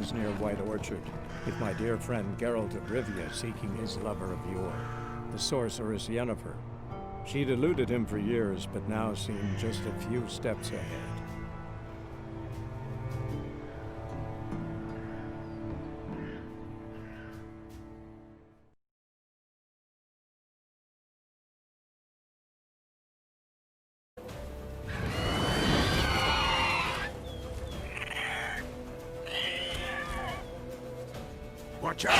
lands near White Orchard, with my dear friend Geralt of Rivia seeking his lover of yore, the sorceress Yennefer. She'd eluded him for years, but now seemed just a few steps ahead. Watch out!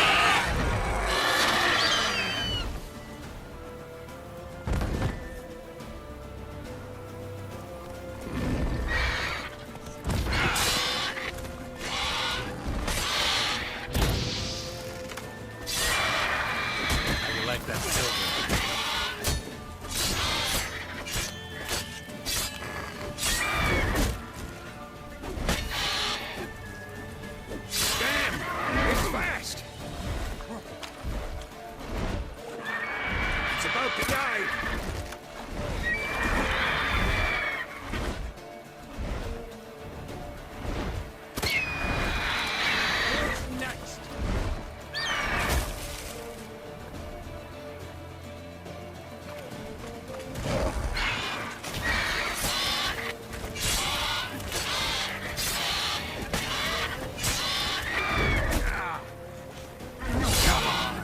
I like that silver. Damn! It's fast! It's about to die! What's next? Come on!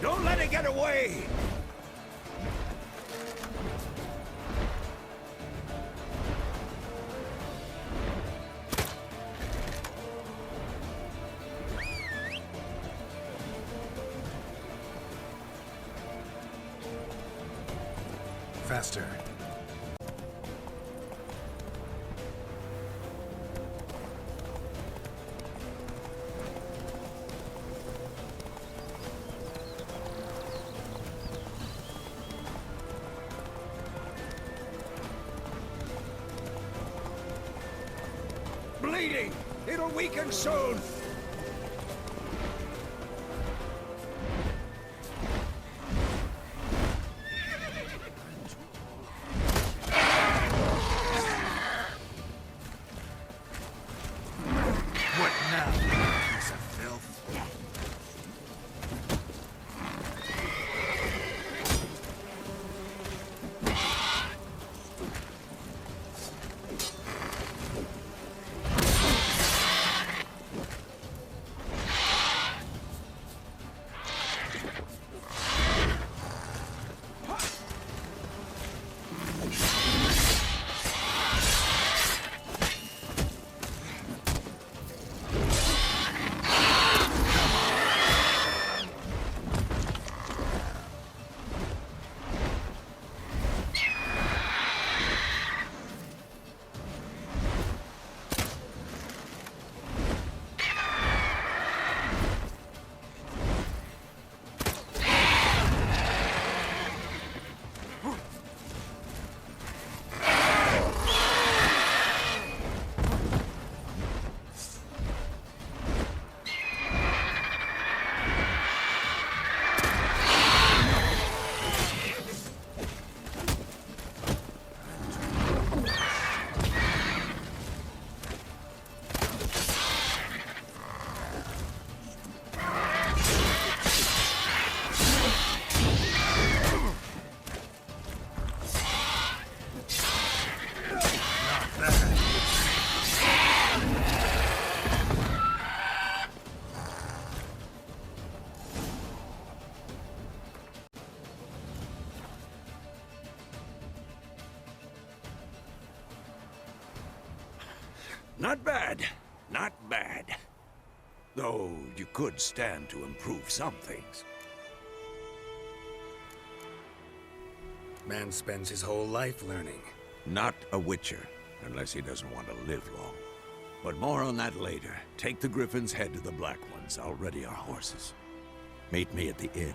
Don't let it get away! Faster. Bleeding! It'll weaken soon! What now, piece of filth? Not bad. Not bad. Though you could stand to improve some things. Man spends his whole life learning. Not a Witcher, unless he doesn't want to live long. But more on that later. Take the Griffin's head to the Black Ones. I'll ready our horses. Meet me at the inn.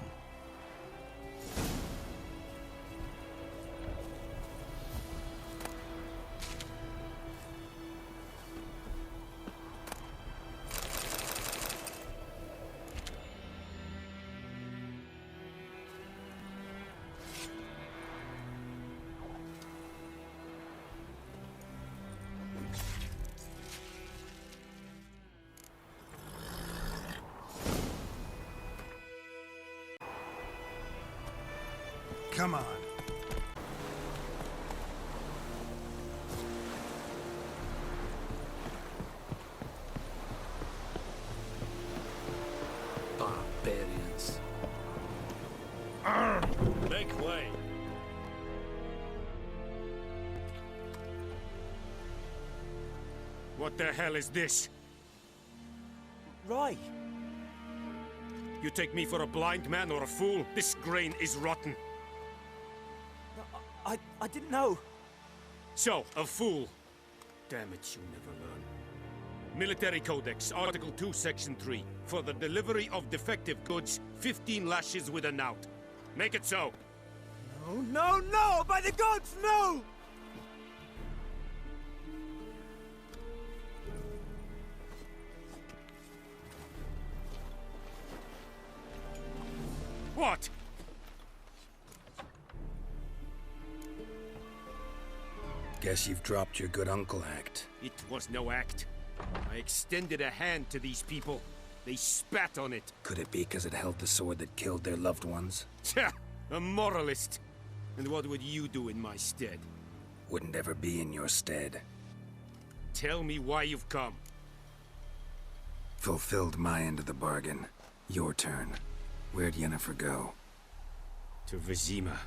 Come on. Barbarians. Make way. What the hell is this? Right. You take me for a blind man or a fool? This grain is rotten. I didn't know. So, a fool. Damn it, you never learn. Military Codex, Article 2, Section 3. For the delivery of defective goods, 15 lashes with a knout. Make it so. No, no, no! By the gods, no! What? Guess you've dropped your good uncle act. It was no act. I extended a hand to these people. They spat on it. Could it be because it held the sword that killed their loved ones? Tja, a moralist. And what would you do in my stead? Wouldn't ever be in your stead. Tell me why you've come. Fulfilled my end of the bargain. Your turn. Where'd Yennefer go? To Vizima.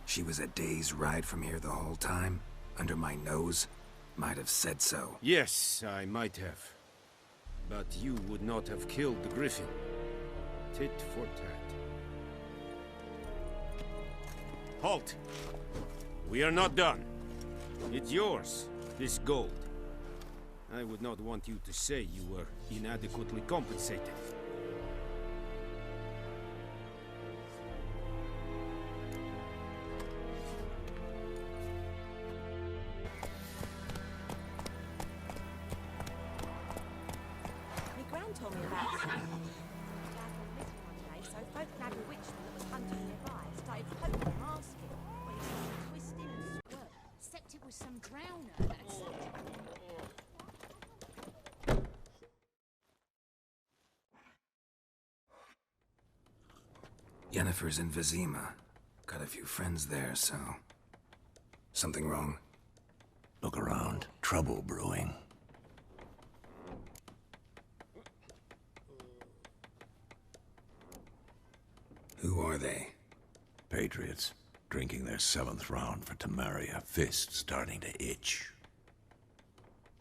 She was a day's ride from here the whole time? Under my nose? Might have said so. Yes, I might have. But you would not have killed the Griffin. Tit for tat. Halt! We are not done. It's yours, this gold. I would not want you to say you were inadequately compensated. My gran told me about it. Dad went missing one day, so folk had a witchman that was hunting nearby. Started poking him, asking. But he started twisting and squirt. Except it was some drowner that had set him. Yennefer's in Vizima. Got a few friends there, so... Something wrong? Look around. Trouble brewing. Who are they? Patriots. Drinking their 7th round for Tamaria. Fist starting to itch.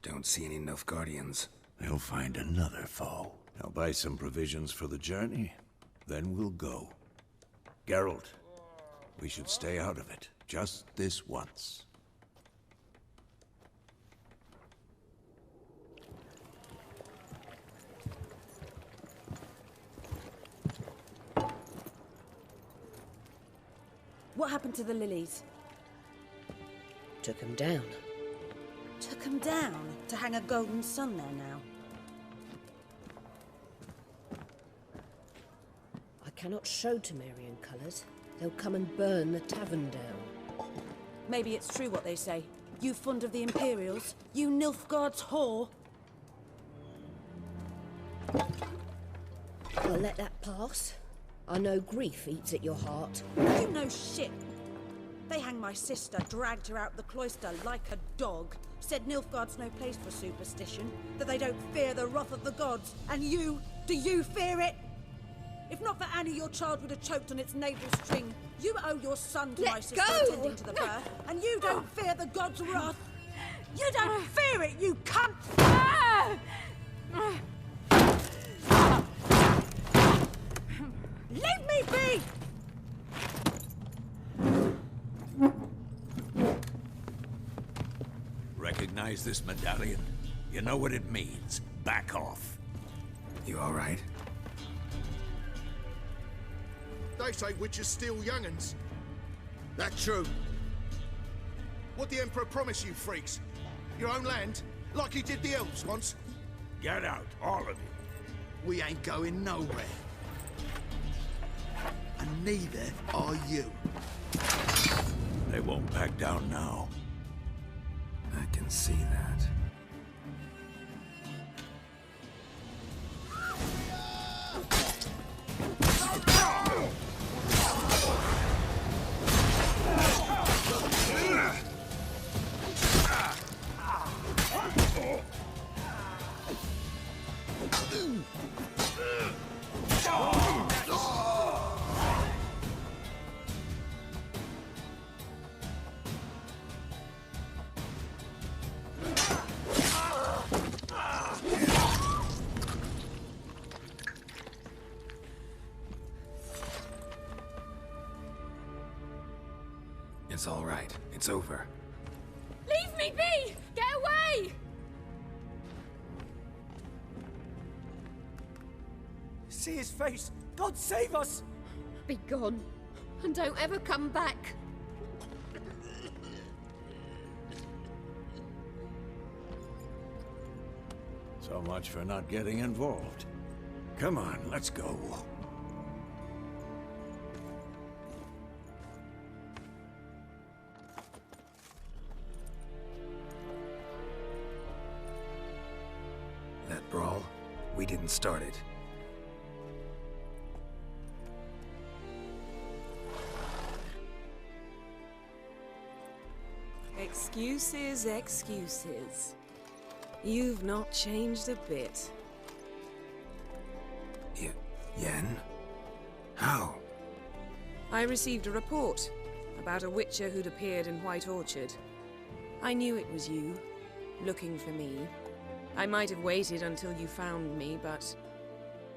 Don't see any Nilfgaardians. They'll find another foe. I'll buy some provisions for the journey. Then we'll go. Geralt, we should stay out of it. Just this once. What happened to the lilies? Took him down. Took them down to hang a golden sun there now. I cannot show Temerian colours. They'll come and burn the tavern down. Maybe it's true what they say. You fond of the Imperials? You Nilfgaard's whore? I'll let that pass. I know grief eats at your heart. You know shit. They hanged my sister, dragged her out the cloister like a dog. Said Nilfgaard's no place for superstition, that they don't fear the wrath of the gods. And you, do you fear it? If not for Annie, your child would have choked on its navel string. You owe your son to my sister attending to the birth, and you don't fear the gods' wrath. You don't fear it, you cunt! Recognize this medallion? You know what it means. Back off. You all right? They say witches steal young'uns. That true. What the Emperor promised you freaks? Your own land? Like he did the elves once? Get out, all of you. We ain't going nowhere. And neither are you. They won't back down now. I can see that. It's all right. It's over. Leave me be! Get away! See his face! God save us! Be gone. And don't ever come back. So much for not getting involved. Come on, let's go. That brawl, we didn't start it. Excuses, excuses. You've not changed a bit. Yen? How? I received a report about a witcher who'd appeared in White Orchard. I knew it was you, looking for me. I might have waited until you found me, but...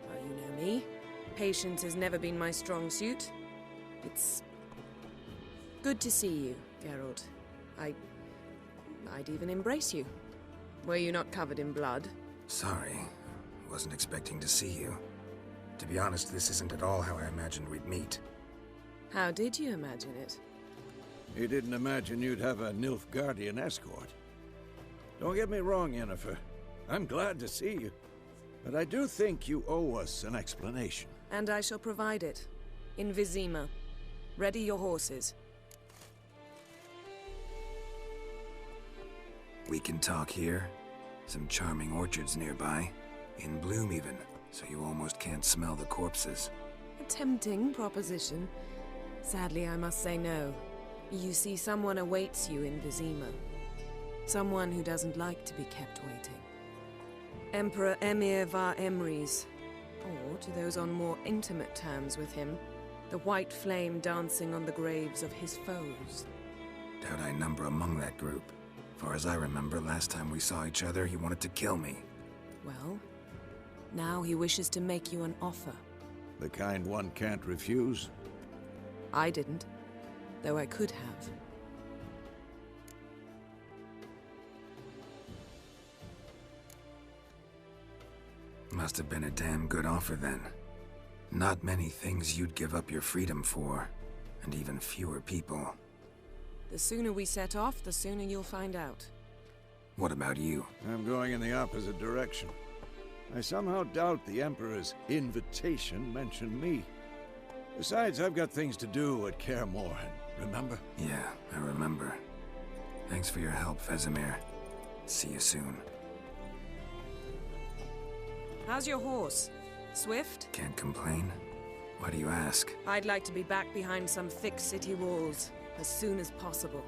well, you know me. Patience has never been my strong suit. It's... good to see you, Geralt. I'd even embrace you. Were you not covered in blood? Sorry. Wasn't expecting to see you. To be honest, this isn't at all how I imagined we'd meet. How did you imagine it? You didn't imagine you'd have a Nilfgaardian escort. Don't get me wrong, Yennefer. I'm glad to see you. But I do think you owe us an explanation. And I shall provide it. In Vizima. Ready your horses. We can talk here. Some charming orchards nearby. In bloom even, so you almost can't smell the corpses. A tempting proposition. Sadly, I must say no. You see, someone awaits you in Vizima. Someone who doesn't like to be kept waiting. Emperor Emir var Emrys. Or, to those on more intimate terms with him, the white flame dancing on the graves of his foes. Doubt I number among that group. Far as I remember, last time we saw each other, he wanted to kill me. Well, now he wishes to make you an offer. The kind one can't refuse? I didn't, though I could have. Must have been a damn good offer then. Not many things you'd give up your freedom for, and even fewer people. The sooner we set off, the sooner you'll find out. What about you? I'm going in the opposite direction. I somehow doubt the Emperor's invitation mentioned me. Besides, I've got things to do at Kaer Morhen, remember? Yeah, I remember. Thanks for your help, Vesemir. See you soon. How's your horse? Swift? Can't complain. Why do you ask? I'd like to be back behind some thick city walls as soon as possible.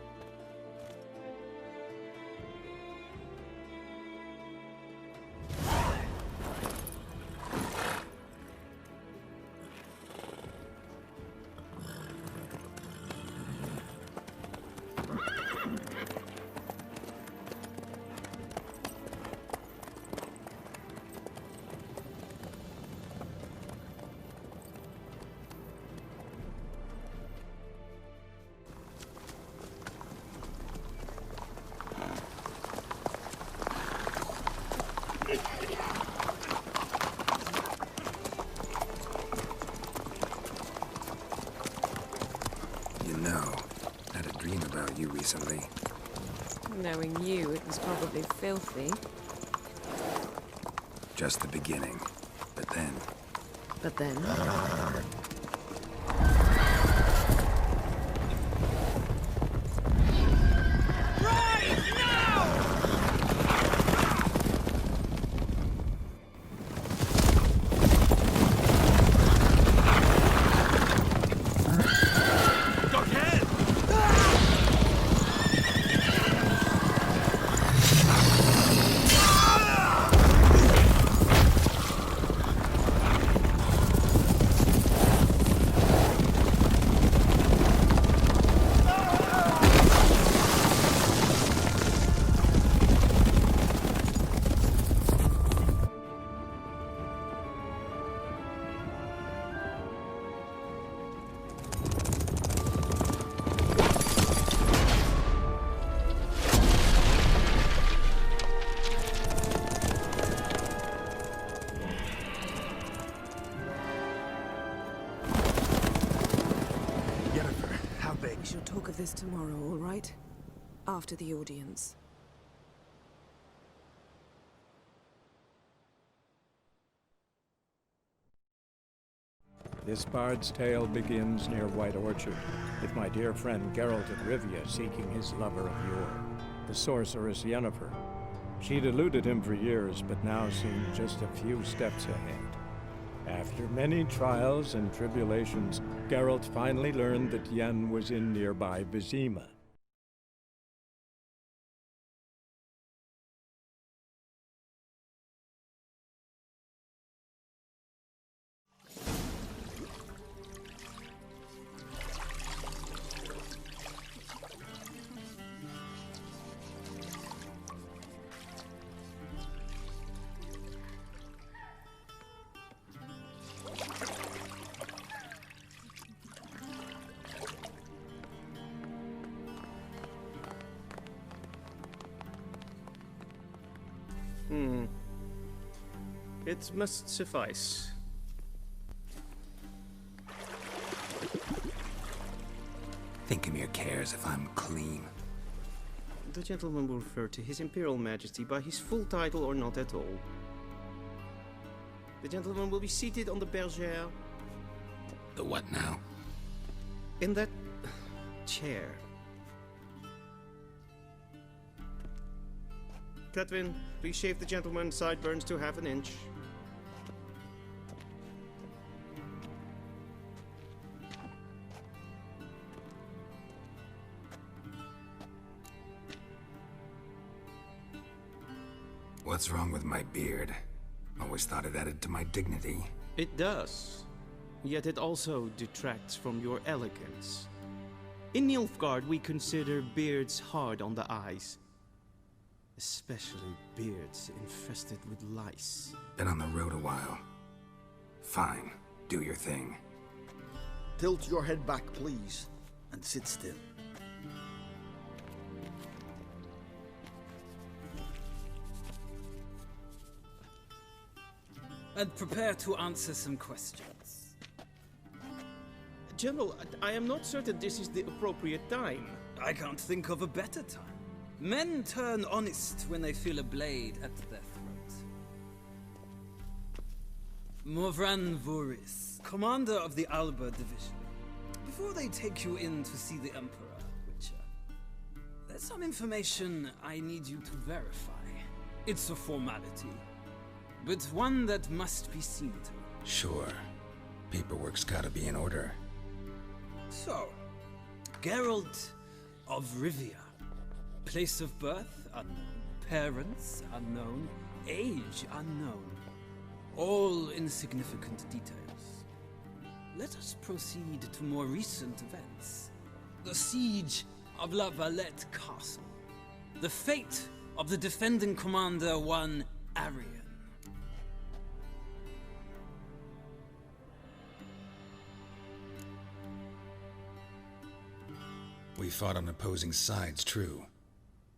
recently. Knowing you, it was probably filthy. Just the beginning. But then... But then... We shall talk of this tomorrow, all right? After the audience. This bard's tale begins near White Orchard, with my dear friend Geralt of Rivia seeking his lover of yore, the sorceress Yennefer. She'd eluded him for years, but now seemed just a few steps ahead. After many trials and tribulations, Geralt finally learned that Yen was in nearby Vizima. It must suffice. Thinkamere cares if I'm clean. The gentleman will refer to His Imperial Majesty by his full title or not at all. The gentleman will be seated on the bergère. The what now? In that chair. Cletwin, please shave the gentleman's sideburns to half an inch. What's wrong with my beard? Always thought it added to my dignity. It does. Yet it also detracts from your elegance. In Nilfgaard, we consider beards hard on the eyes. Especially beards infested with lice. Been on the road a while. Fine, do your thing. Tilt your head back, please, and sit still. And prepare to answer some questions. General, I am not certain this is the appropriate time. I can't think of a better time. Men turn honest when they feel a blade at their throat. Morvran Voris, commander of the Alba Division. Before they take you in to see the Emperor, Witcher, there's some information I need you to verify. It's a formality, but one that must be seen to. Sure. Paperwork's gotta be in order. So, Geralt of Rivia. Place of birth unknown. Parents unknown. Age unknown. All insignificant details. Let us proceed to more recent events. The siege of La Valette Castle. The fate of the defending commander, one Arian. We fought on opposing sides, true.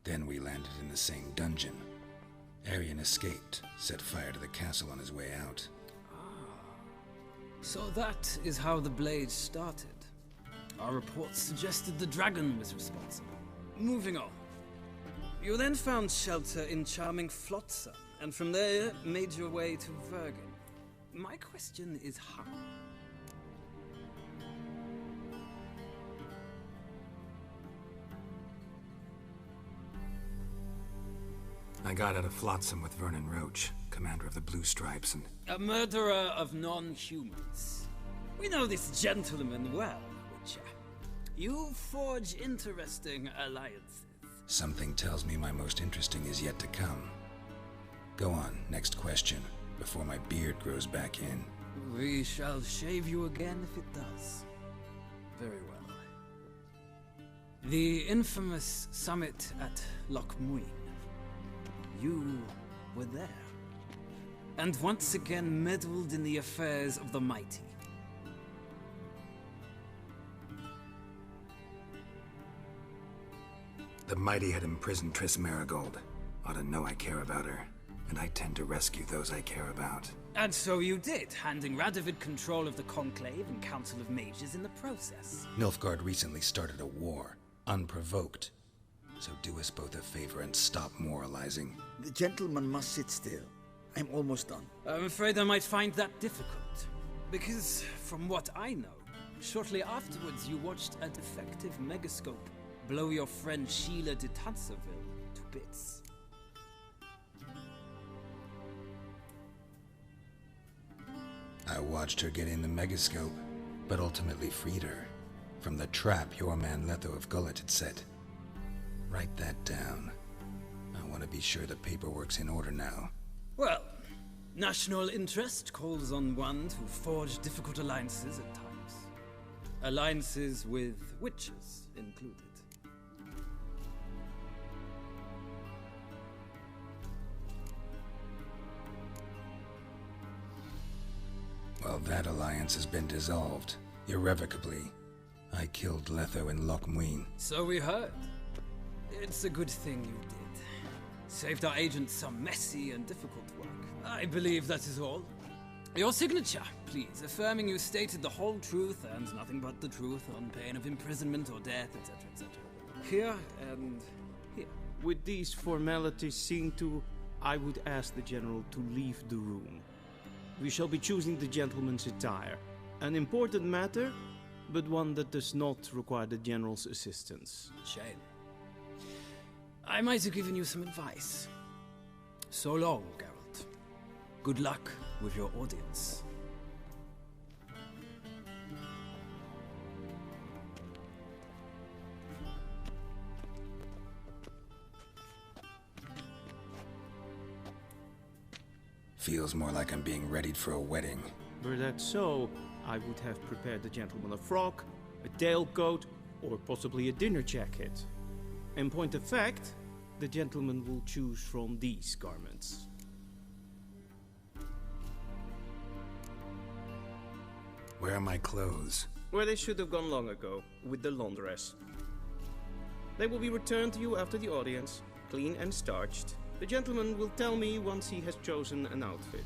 Then we landed in the same dungeon. Arian escaped, set fire to the castle on his way out. So that is how the Blade started. Our reports suggested the dragon was responsible. moving on. You then found shelter in charming Flotsam, and from there made your way to Vergen. My question is how? I got out of Flotsam with Vernon Roach, commander of the Blue Stripes, and... A murderer of non-humans. We know this gentleman well, Witcher. You forge interesting alliances. Something tells me my most interesting is yet to come. Go on, next question, before my beard grows back in. We shall shave you again if it does. Very well. The infamous summit at Loch Muin. You were there. And once again meddled in the affairs of the mighty. The mighty had imprisoned Triss Marigold. Ought to know I care about her, and I tend to rescue those I care about. And so you did, handing Radovid control of the Conclave and Council of Mages in the process. Nilfgaard recently started a war, unprovoked. So do us both a favor and stop moralizing. The gentleman must sit still. I'm almost done. I'm afraid I might find that difficult. Because, from what I know, shortly afterwards you watched a defective megascope blow your friend Sheila de Tanserville to bits. I watched her get in the megascope, but ultimately freed her from the trap your man Letho of Gullet had set. Write that down. I want to be sure the paperwork's in order now. Well, national interest calls on one to forge difficult alliances at times. Alliances with witches included. Well, that alliance has been dissolved, irrevocably. I killed Letho in Loch Muin. So we heard. It's a good thing you did. Saved our agents some messy and difficult work. I believe that is all. Your signature, please, affirming you stated the whole truth and nothing but the truth on pain of imprisonment or death, etc., etc. Here and here. With these formalities seen to, I would ask the General to leave the room. We shall be choosing the gentleman's attire. An important matter, but one that does not require the General's assistance. Shame. I might have given you some advice. So long, Geralt. Good luck with your audience. Feels more like I'm being readied for a wedding. Were that so, I would have prepared the gentleman a frock, a tailcoat, or possibly a dinner jacket. In point of fact, the gentleman will choose from these garments. Where are my clothes? Where they should have gone long ago, with the laundress. They will be returned to you after the audience, clean and starched. The gentleman will tell me once he has chosen an outfit.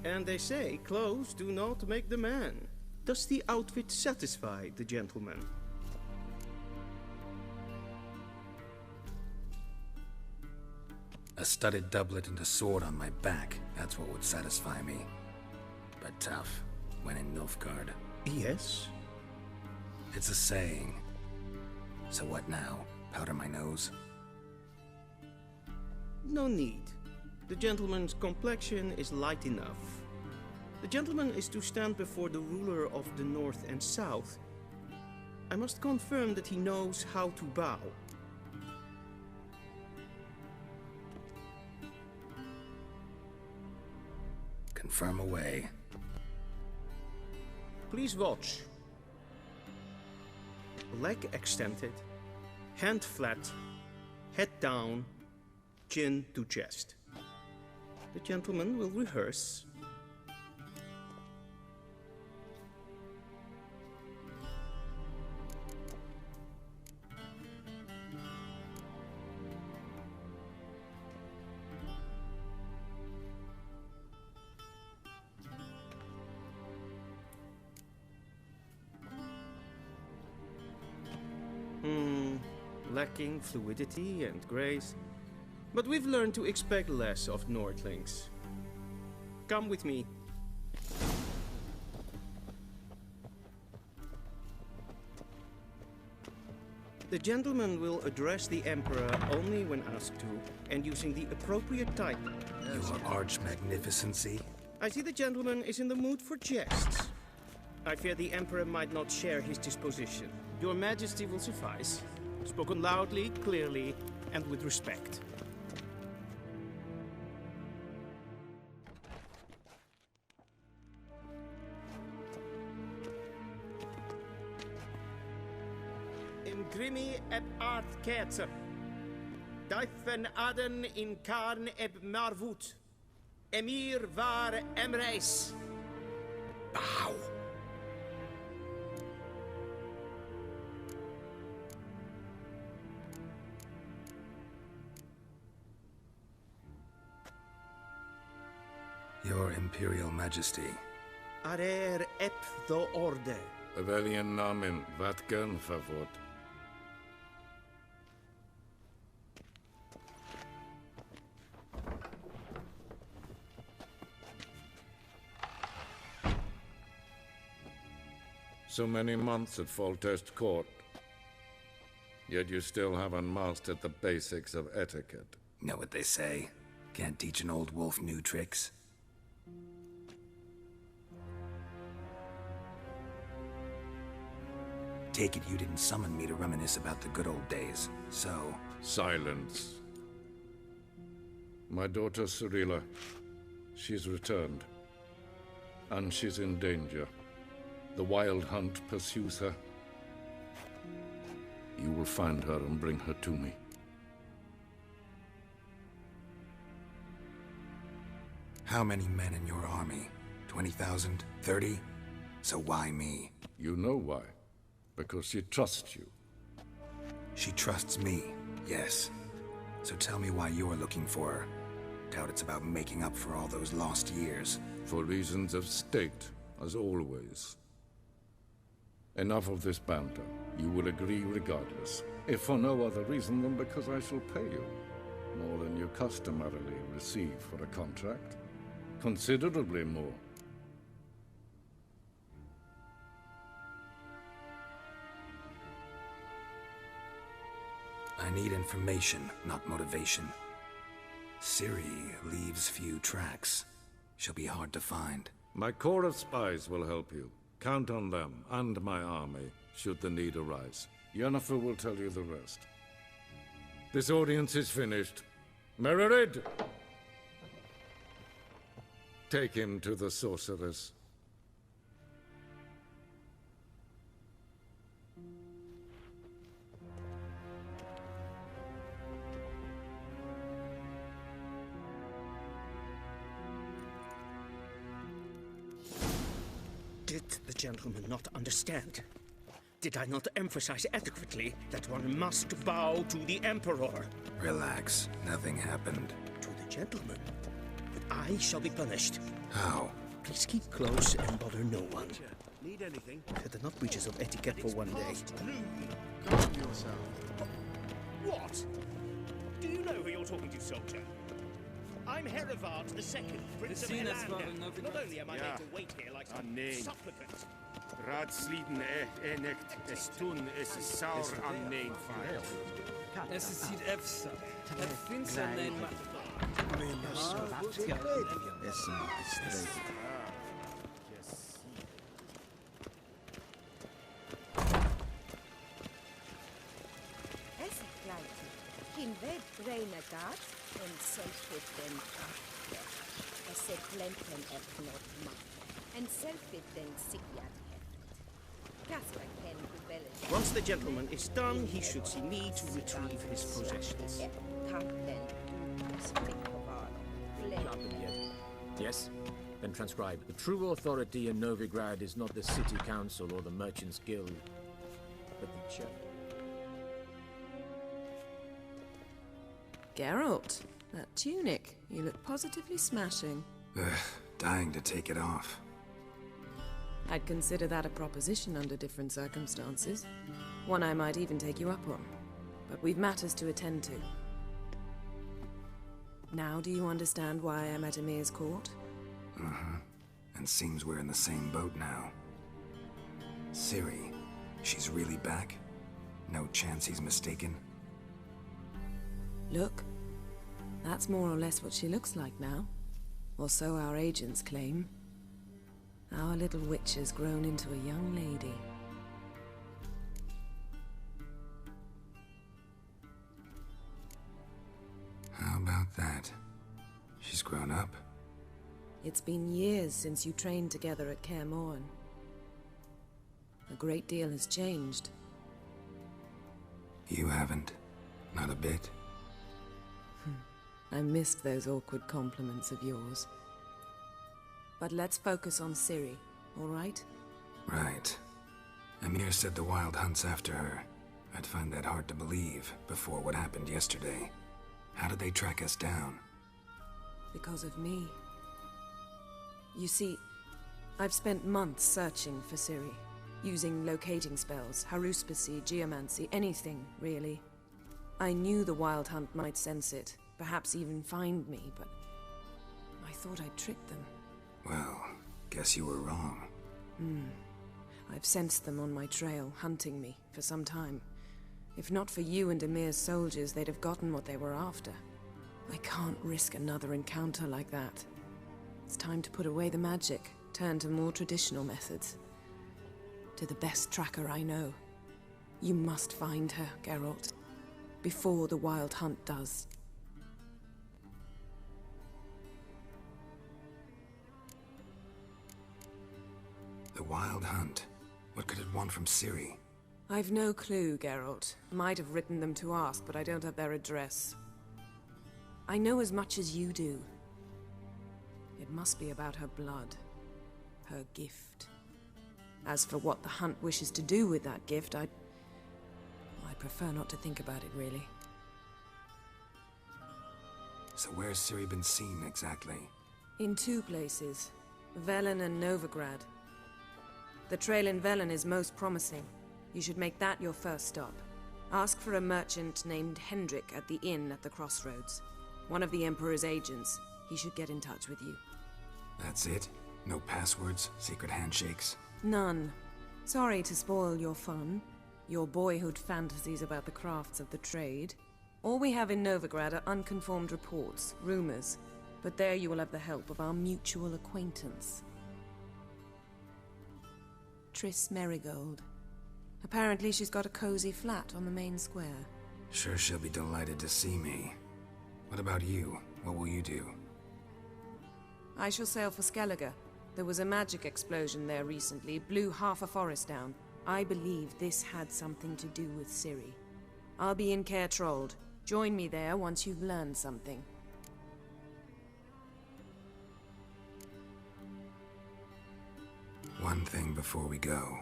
And they say clothes do not make the man. Does the outfit satisfy the gentleman? A studded doublet and a sword on my back. That's what would satisfy me. but tough when in Nilfgaard. Yes? It's a saying. So what now? Powder my nose? No need. The gentleman's complexion is light enough. The gentleman is to stand before the ruler of the North and South. I must confirm that he knows how to bow. Confirm away. Please watch. Leg extended, hand flat, head down, chin to chest. The gentleman will rehearse. Lacking fluidity and grace, but we've learned to expect less of Nordlings. Come with me. The gentleman will address the Emperor only when asked to, and using the appropriate type. Your arch-magnificency? I see the gentleman is in the mood for jests. I fear the Emperor might not share his disposition. Your Majesty will suffice. Spoken loudly, clearly, and with respect. In grimi eb art ketzer. Daifen aden in karn eb marvut. Emir var emreis. Bow. Your Imperial Majesty. Arer ep the orde. Weljen namen, wat gern favort. So many months at Foltest Court, yet you still haven't mastered the basics of etiquette. Know what they say? Can't teach an old wolf new tricks. Take it you didn't summon me to reminisce about the good old days, so... Silence. My daughter Cyrilla, she's returned. And she's in danger. The Wild Hunt pursues her. You will find her and bring her to me. How many men in your army? 20,000? 30? So why me? You know why. Because she trusts you. She trusts me, yes. So tell me why you're looking for her. Doubt it's about making up for all those lost years. For reasons of state, as always. Enough of this banter. You will agree regardless. If for no other reason than because I shall pay you. More than you customarily receive for a contract. Considerably more. I need information, not motivation. Ciri leaves few tracks. She'll be hard to find. My corps of spies will help you. Count on them, and my army, should the need arise. Yennefer will tell you the rest. This audience is finished. Mererid! Take him to the sorceress. Did the gentleman not understand? Did I not emphasize adequately that one must bow to the Emperor? Relax. Nothing happened. To the gentleman. But I shall be punished. How? Please keep close and bother no one. Need anything? Had enough breaches of etiquette for one day. Calm yourself. What? Do you know who you're talking to, soldier? I'm Herivard II, Prince of Helander. Not only am I made to wait here like some supplicant. Raadsleden enecht estun es saur am neen fire. Es ist hier Efsa. Het vindt ze alleen maar. Kin ved brena gat en selfit den after. Eset lenten not mat. And selfit den sigyat heft. Casper ken rebellion. Once the gentleman is done, he should see me to retrieve his possessions. Yes? Then transcribe. The true authority in Novigrad is not the city council or the merchants' guild, but the church. Geralt, that tunic. You look positively smashing. Dying to take it off. I'd consider that a proposition under different circumstances. One I might even take you up on. But we've matters to attend to. Now do you understand why I'm at Emir's court? Uh-huh. And seems we're in the same boat now. Ciri, she's really back? No chance he's mistaken? Look, that's more or less what she looks like now. Or so our agents claim. Our little witch has grown into a young lady. How about that? She's grown up. It's been years since you trained together at Kaer Morhen. A great deal has changed. You haven't. Not a bit. I missed those awkward compliments of yours. But let's focus on Ciri, all right? Right. Emir said the Wild Hunt's after her. I'd find that hard to believe before what happened yesterday. How did they track us down? Because of me. You see, I've spent months searching for Ciri, using locating spells, haruspicy, geomancy, anything, really. I knew the Wild Hunt might sense it, perhaps even find me, but I thought I'd tricked them. Well, guess you were wrong. I've sensed them on my trail, hunting me, for some time. If not for you and Emir's soldiers, they'd have gotten what they were after. I can't risk another encounter like that. It's time to put away the magic, turn to more traditional methods. To the best tracker I know. You must find her, Geralt. Before the Wild Hunt does. The Wild Hunt? What could it want from Ciri? I've no clue, Geralt. Might have written them to ask, but I don't have their address. I know as much as you do. It must be about her blood. Her gift. As for what the Hunt wishes to do with that gift, I prefer not to think about it, really. So where's Ciri been seen, exactly? In two places. Velen and Novigrad. The trail in Velen is most promising. You should make that your first stop. Ask for a merchant named Hendrik at the inn at the crossroads. One of the Emperor's agents. He should get in touch with you. That's it? No passwords? Secret handshakes? None. Sorry to spoil your fun. Your boyhood fantasies about the crafts of the trade. All we have in Novigrad are unconfirmed reports, rumors. But there you will have the help of our mutual acquaintance. Triss Merigold. Apparently she's got a cozy flat on the main square. Sure she'll be delighted to see me. What about you? What will you do? I shall sail for Skellige. There was a magic explosion there recently, blew half a forest down. I believe this had something to do with Ciri. I'll be in Caer Trold. Join me there once you've learned something. One thing before we go.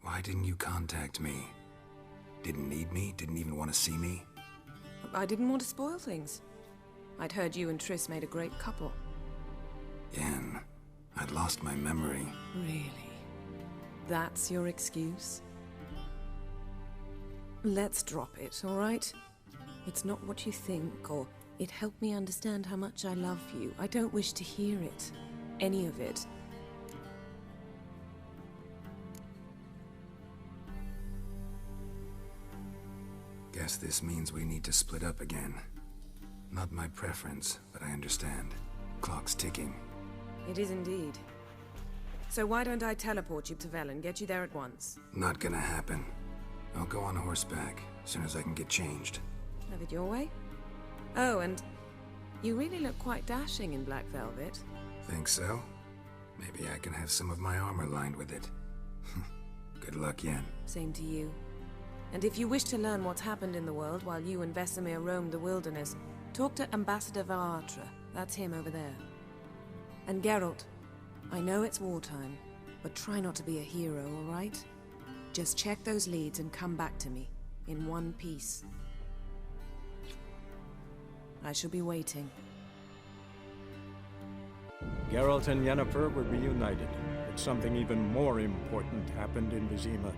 Why didn't you contact me? Didn't need me? Didn't even want to see me? I didn't want to spoil things. I'd heard you and Triss made a great couple. Yen, I'd lost my memory. Really? That's your excuse? Let's drop it, all right? It's not what you think, or It helped me understand how much I love you. I don't wish to hear it. Any of it. Guess this means we need to split up again. Not my preference, but I understand. Clock's ticking. It is indeed. So why don't I teleport you to Velen, get you there at once? Not gonna happen. I'll go on horseback, as soon as I can get changed. Have it your way? Oh, and you really look quite dashing in black velvet. Think so? Maybe I can have some of my armor lined with it. Good luck, Yen. Same to you. And if you wish to learn what's happened in the world while you and Vesemir roamed the wilderness, talk to Ambassador Varatra. That's him over there. And Geralt, I know it's wartime, but try not to be a hero, all right? Just check those leads and come back to me, in one piece. I shall be waiting. Geralt and Yennefer were reunited, but something even more important happened in Vizima.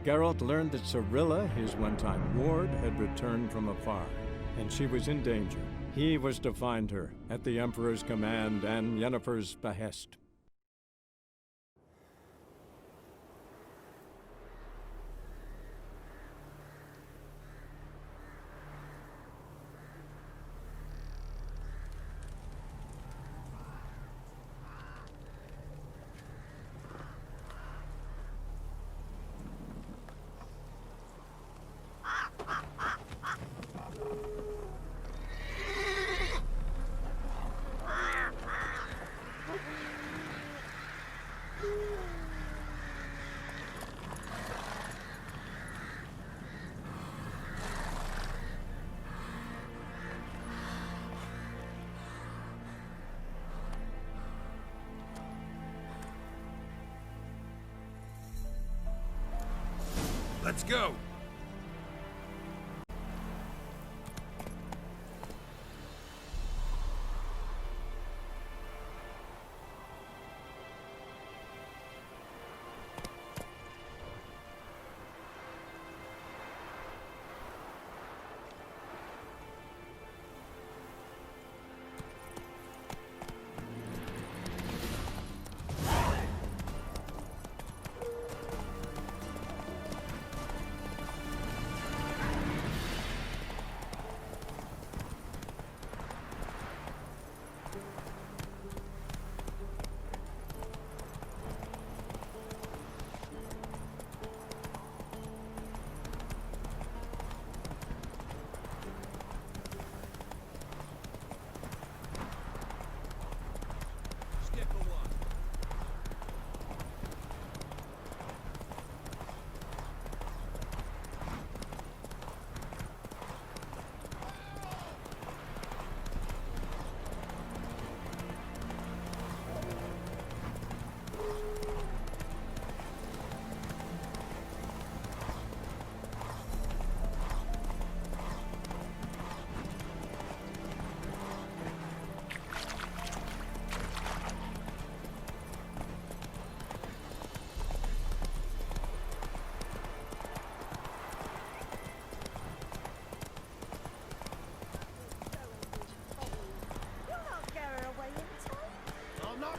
Geralt learned that Cirilla, his one-time ward, had returned from afar, and she was in danger. He was to find her, at the Emperor's command and Yennefer's behest. Let's go!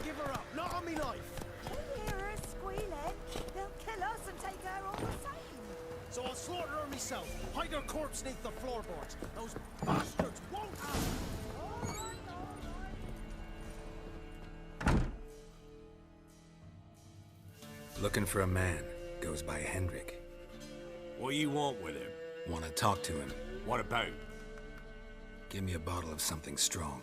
Give her up, not on me life. You hear her squealing? They'll kill us and take her all the same. So I'll slaughter her myself, hide her corpse neath the floorboards. Those bastards won't have. Looking for a man. Goes by Hendrik. What do you want with him? Want to talk to him. What about? Give me a bottle of something strong.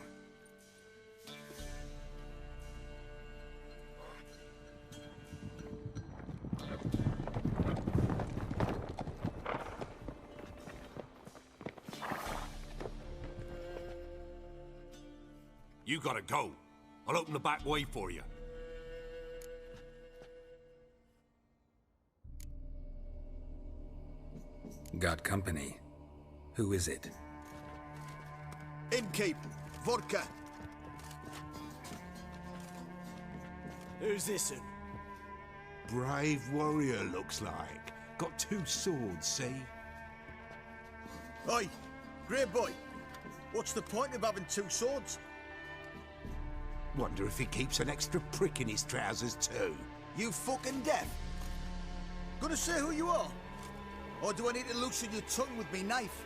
You gotta go. I'll open the back way for you. Got company. Who is it? Innkeep, vodka. Who's this? Brave warrior, looks like. Got 2 swords, see? Oi, great boy. What's the point of having two swords? Wonder if he keeps an extra prick in his trousers too. You fucking deaf? Gonna say who you are? Or do I need to loosen your tongue with me knife?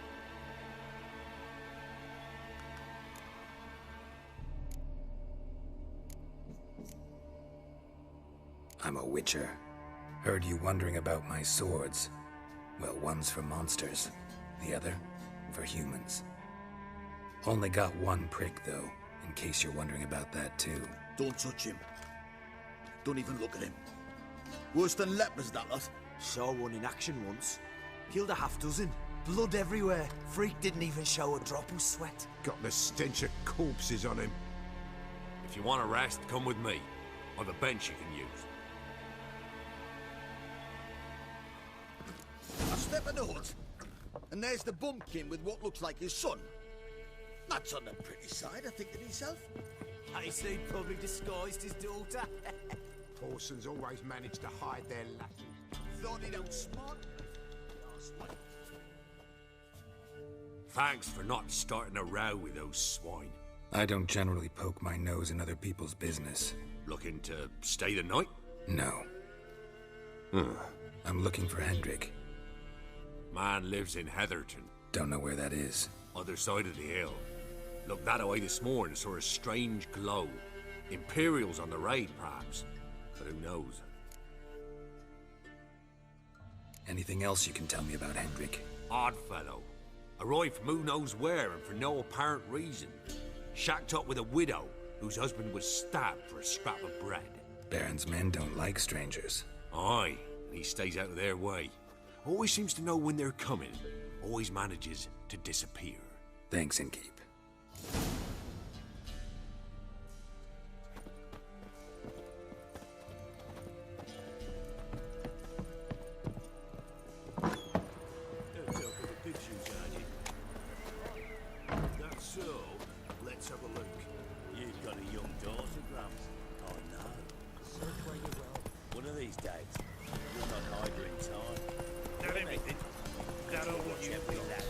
I'm a witcher. Heard you wondering about my swords. Well, one's for monsters, the other for humans. Only got one prick, though, in case you're wondering about that, too. Don't touch him. Don't even look at him. Worse than lepers, that lot. Saw one in action once. Killed a half dozen. Blood everywhere. Freak didn't even show a drop of sweat. Got the stench of corpses on him. If you want a rest, come with me. Or the bench you can use. I step in the hut, and there's the bumpkin with what looks like his son. That's on the pretty side, I think to himself. I say probably disguised his daughter. Parsons always manage to hide their lackey. Thought he'd outsmart. Thanks for not starting a row with those swine. I don't generally poke my nose in other people's business. Looking to stay the night? No. I'm looking for Hendrik. Man lives in Heatherton. Don't know where that is. Other side of the hill. Looked that away this morning, saw a strange glow. Imperials on the raid, perhaps. But who knows? Anything else you can tell me about Hendrik? Odd fellow. Arrived from who knows where and for no apparent reason. Shacked up with a widow whose husband was stabbed for a scrap of bread. Baron's men don't like strangers. Aye, and he stays out of their way. Always seems to know when they're coming. Always manages to disappear. Thanks, Innkeep. That's so. Let's have a look. You've got a young daughter, Gramps. I know. So play you well. One of these days, you'll not hide her in time. Not everything. That all what you Every lad.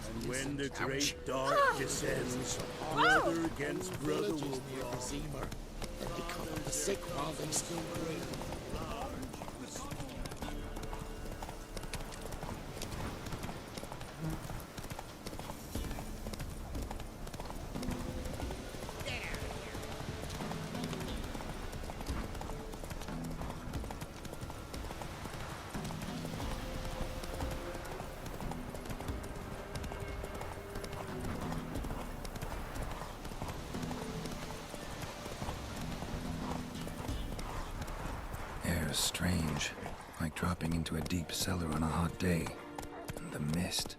And when the great dark descends, brother against brother will brawl. And become the sick while they still breathe. Air's strange, like dropping into a deep cellar on a hot day. And the mist.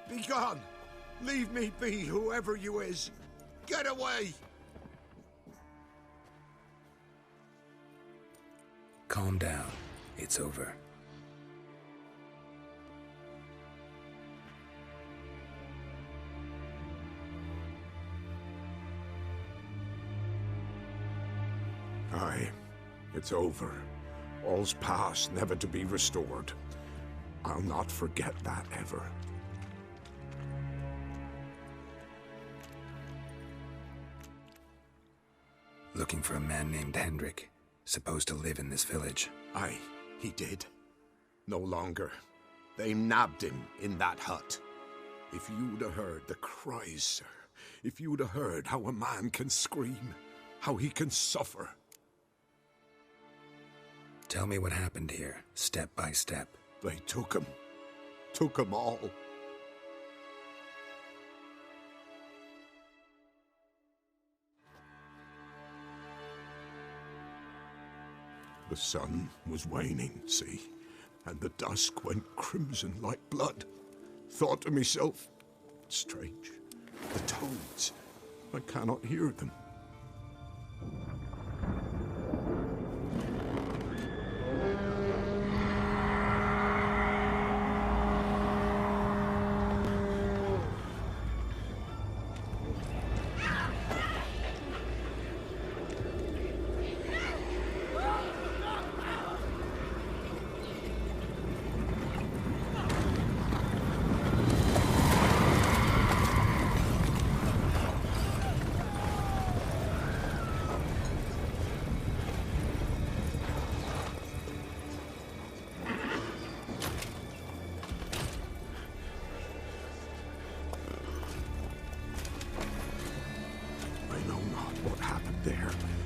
Be gone! Leave me be, whoever you is! Get away! Calm down. It's over. Aye, it's over. All's past, never to be restored. I'll not forget that ever. Looking for a man named Hendrik. supposed to live in this village. Aye, he did. No longer. They nabbed him in that hut. If you'd have heard the cries, sir, if you'd have heard how a man can scream, how he can suffer. Tell me what happened here, step by step. They took him all. The sun was waning, see, and the dusk went crimson like blood. Thought to myself, strange, the toads, I cannot hear them.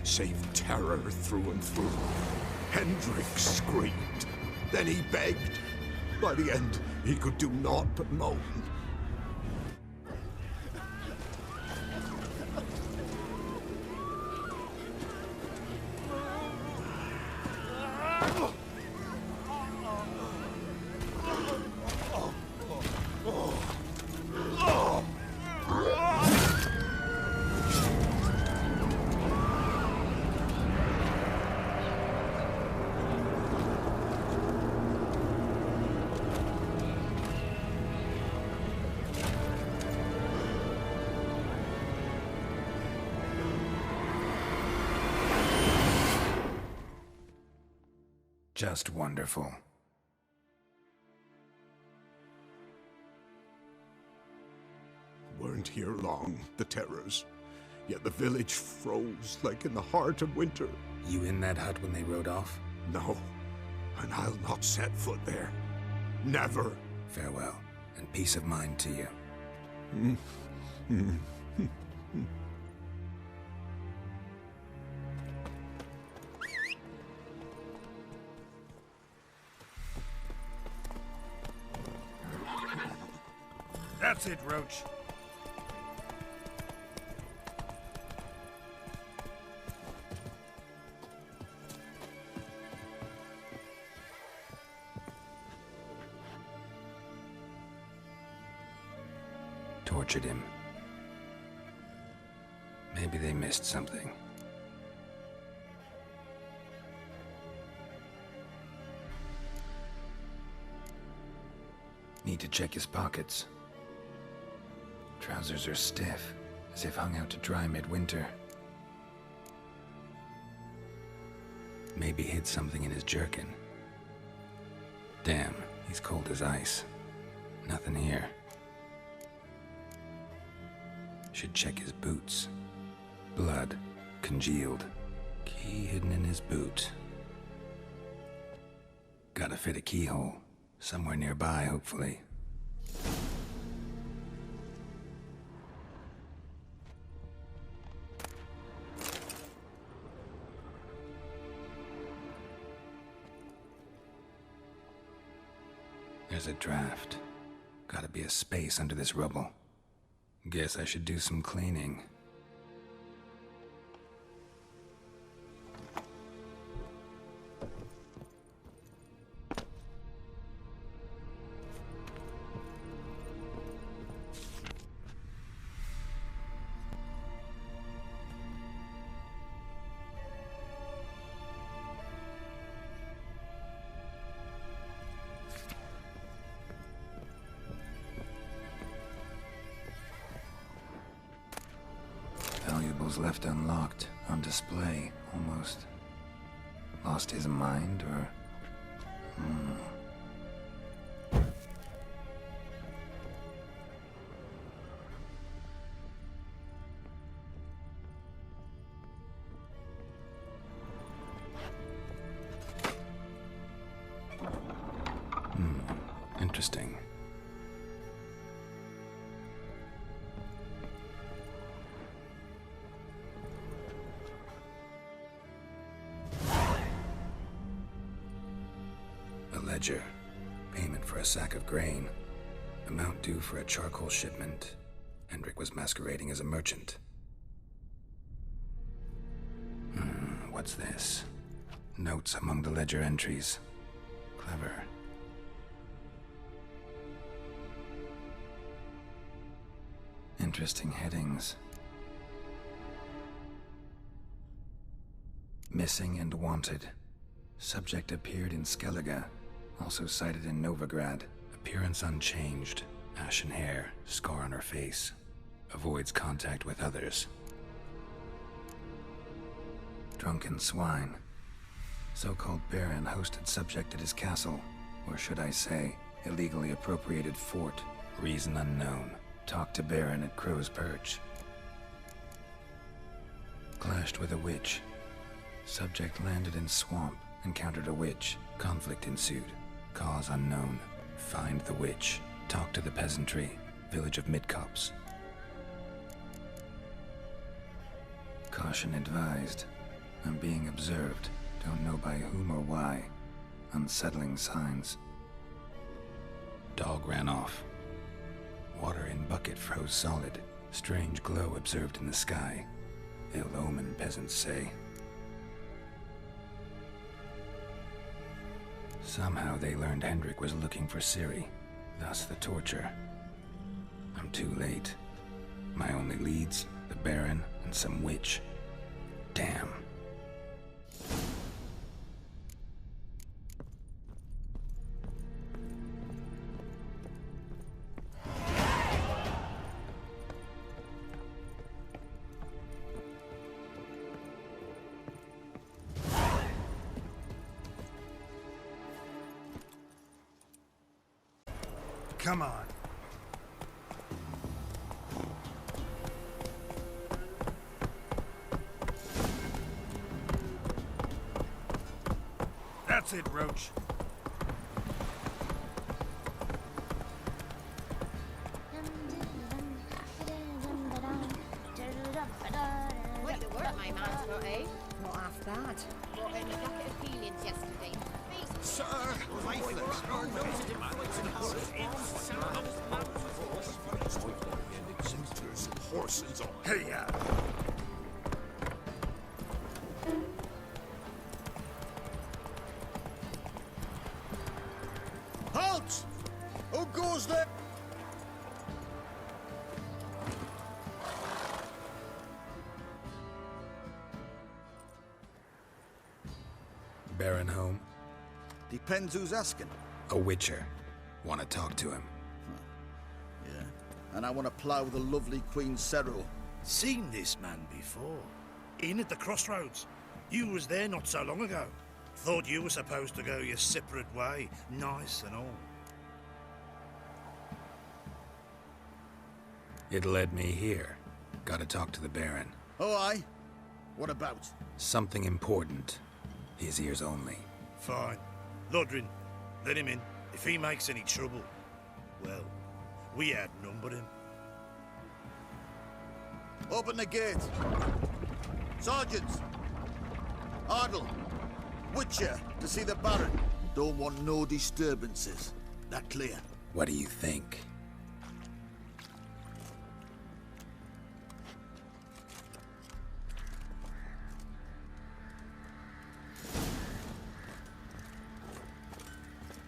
Save terror through and through. Hendrik screamed. Then he begged. By the end, he could do naught but moan. Just wonderful. Weren't here long, the terrors. Yet the village froze like in the heart of winter. You in that hut when they rode off? No, and I'll not set foot there. Never. Farewell, and peace of mind to you. That's it, Roach. Tortured him. Maybe they missed something. Need to check his pockets. Trousers are stiff, as if hung out to dry midwinter. Maybe hid something in his jerkin. Damn, he's cold as ice. Nothing here. Should check his boots. Blood, congealed. Key hidden in his boot. Gotta fit a keyhole. Somewhere nearby, hopefully. There's a draft. Gotta be a space under this rubble. Guess I should do some cleaning. Valuables left unlocked, on display, almost. Lost his mind, or... interesting. A ledger. Payment for a sack of grain. Amount due for a charcoal shipment. Hendrik was masquerading as a merchant. What's this? Notes among the ledger entries. Clever. Interesting headings. Missing and wanted. Subject appeared in Skellige, also cited in Novigrad. Appearance unchanged. Ashen hair, scar on her face. Avoids contact with others. Drunken swine. So-called Baron hosted subject at his castle, or should I say, illegally appropriated fort. Reason unknown. Talked to Baron at Crow's Perch. Clashed with a witch. Subject landed in swamp, encountered a witch. Conflict ensued. Cause unknown. Find the witch. Talk to the peasantry. Village of Midcopse. Caution advised. I'm being observed. Don't know by whom or why. Unsettling signs. Dog ran off. Water in bucket froze solid. Strange glow observed in the sky. Ill omen, peasants say. Somehow they learned Hendrik was looking for Ciri. Thus the torture. I'm too late. My only leads, the Baron and some witch. Damn. Come on. That's it, Roach. Quite the work my man's got, eh? Not half bad. Brought in a bucket of peelings yesterday. Sir, faithless. Horses on. Hey, yeah. Halt! Who goes there? Baron home? Depends who's asking. A witcher. Want to talk to him. Yeah. And I want to plough the lovely Queen Cero. Seen this man before. In at the crossroads. You was there not so long ago. Thought you were supposed to go your separate way, nice and all. It led me here. Gotta talk to the Baron. Oh, aye? What about? Something important. His ears only. Fine. Lodrin, let him in. If he makes any trouble, well, we outnumber him. Open the gate. Sergeants! Ardle! Witcher, to see the Baron. Don't want no disturbances. That clear? What do you think?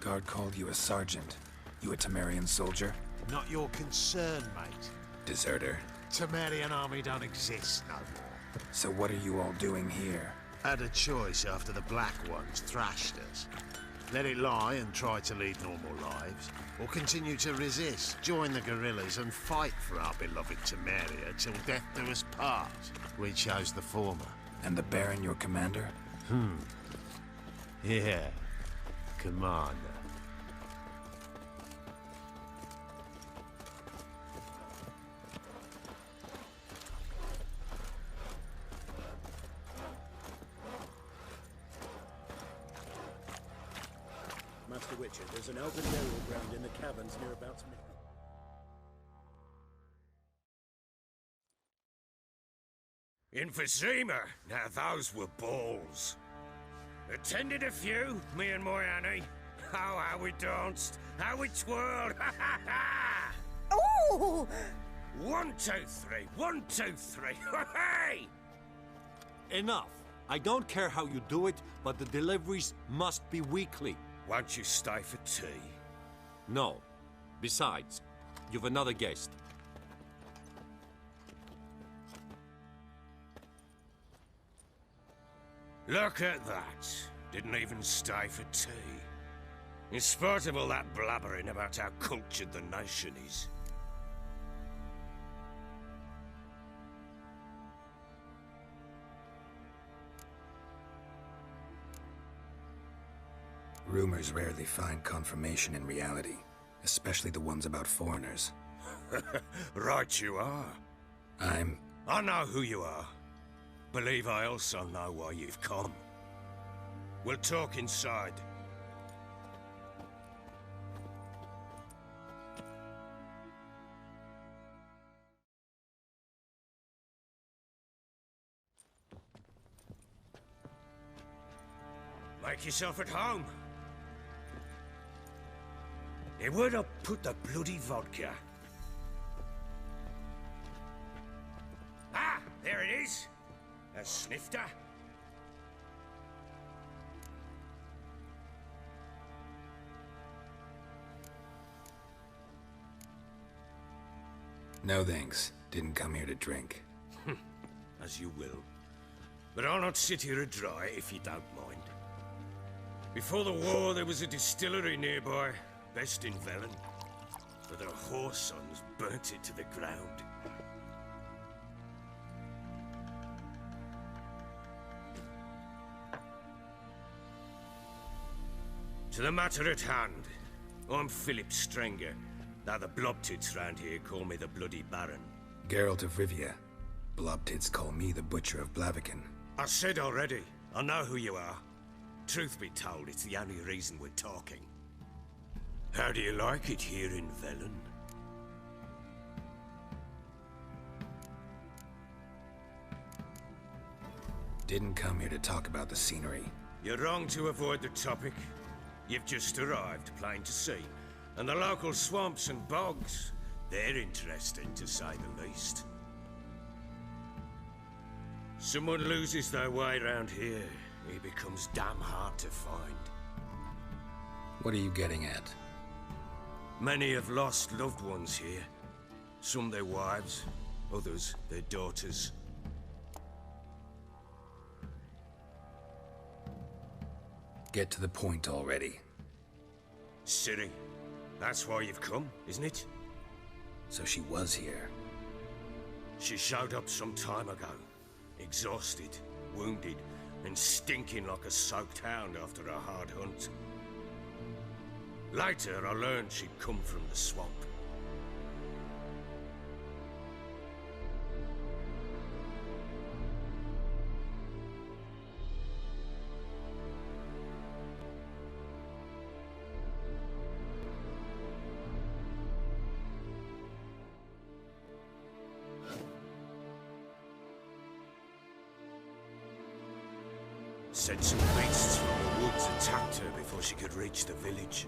Guard called you a sergeant. You a Temerian soldier? Not your concern, mate. Deserter. Temerian army don't exist no more. So what are you all doing here? Had a choice after the Black Ones thrashed us. Let it lie and try to lead normal lives, or continue to resist, join the guerrillas and fight for our beloved Temeria till death do us part. We chose the former. And the Baron your commander? Yeah. Commander. Master Mr. Witcher. There's an open burial ground in the caverns nearabouts. In Vizima, now those were balls. Attended a few, me and my Annie. Oh, how we danced, how we twirled, ha ha ha! Ooh! 1, 2, 3, 1, 2, 3, hey! Enough. I don't care how you do it, but the deliveries must be weekly. Won't you stay for tea? No. Besides, you've another guest. Look at that. Didn't even stay for tea. In spite of all that blabbering about how cultured the nation is. Rumors rarely find confirmation in reality, especially the ones about foreigners. Right you are. I know who you are. Believe I also know why you've come. We'll talk inside. Make yourself at home. Hey, where'd I put the bloody vodka? Ah, there it is. A snifter. No thanks. Didn't come here to drink. As you will. But I'll not sit here and dry if you don't mind. Before the war, there was a distillery nearby, best in Velen. But their whore sons burnt it to the ground. To the matter at hand, I'm Philip Strenger. Now the blobtits round here call me the Bloody Baron. Geralt of Rivia. Blobtits call me the Butcher of Blaviken. I said already, I know who you are. Truth be told, it's the only reason we're talking. How do you like it here in Velen? Didn't come here to talk about the scenery. You're wrong to avoid the topic. You've just arrived, plain to see. And the local swamps and bogs, they're interesting to say the least. Someone loses their way around here, he becomes damn hard to find. What are you getting at? Many have lost loved ones here. Some their wives, others their daughters. Get to the point already. Ciri, that's why you've come, isn't it? So she was here. She showed up some time ago. Exhausted, wounded, and stinking like a soaked hound after a hard hunt. Later, I learned she'd come from the swamp. Said some beasts from the woods attacked her before she could reach the village.